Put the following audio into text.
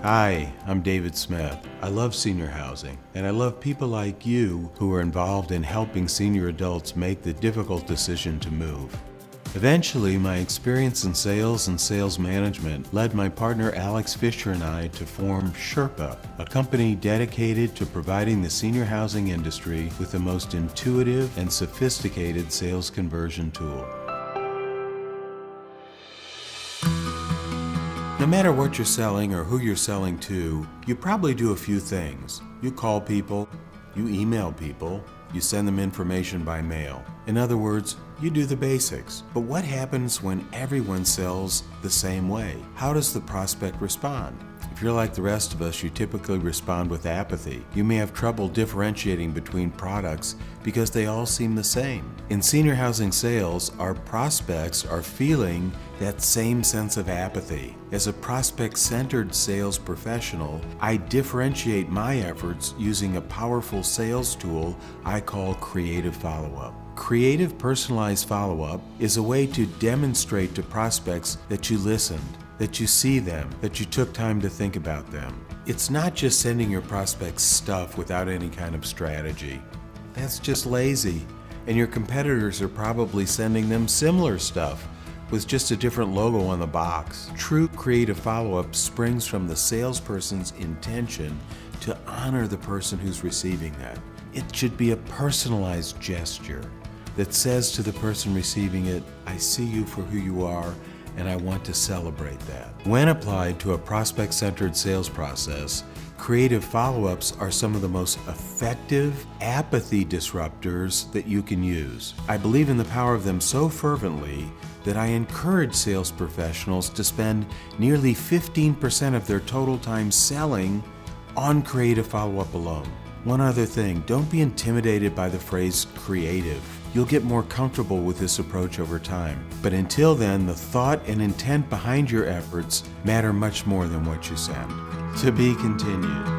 Hi, I'm David Smith. I love senior housing, and I love people like you who are involved in helping senior adults make the difficult decision to move. Eventually, my experience in sales and sales management led my partner Alex Fisher and I to form Sherpa, a company dedicated to providing the senior housing industry with the most intuitive and sophisticated sales conversion tool. No matter what you're selling or who you're selling to, you probably do a few things. You call people, you email people, you send them information by mail. In other words, you do the basics. But what happens when everyone sells the same way? How does the prospect respond? If you're like the rest of us, you typically respond with apathy. You may have trouble differentiating between products because they all seem the same. In senior housing sales, our prospects are feeling that same sense of apathy. As a prospect-centered sales professional, I differentiate my efforts using a powerful sales tool I call Creative FollowUp. Creative Personalized Follow-Up is a way to demonstrate to prospects that you listened, that you see them, that you took time to think about them. It's not just sending your prospects stuff without any kind of strategy. That's just lazy, and your competitors are probably sending them similar stuff with just a different logo on the box. True creative follow-up springs from the salesperson's intention to honor the person who's receiving that. It should be a personalized gesture that says to the person receiving it, I see you for who you are, and I want to celebrate that. When applied to a prospect-centered sales process, creative follow-ups are some of the most effective apathy disruptors that you can use. I believe in the power of them so fervently that I encourage sales professionals to spend nearly 15% of their total time selling on creative follow-up alone. One other thing, don't be intimidated by the phrase creative. You'll get more comfortable with this approach over time. But until then, the thought and intent behind your efforts matter much more than what you send. To be continued.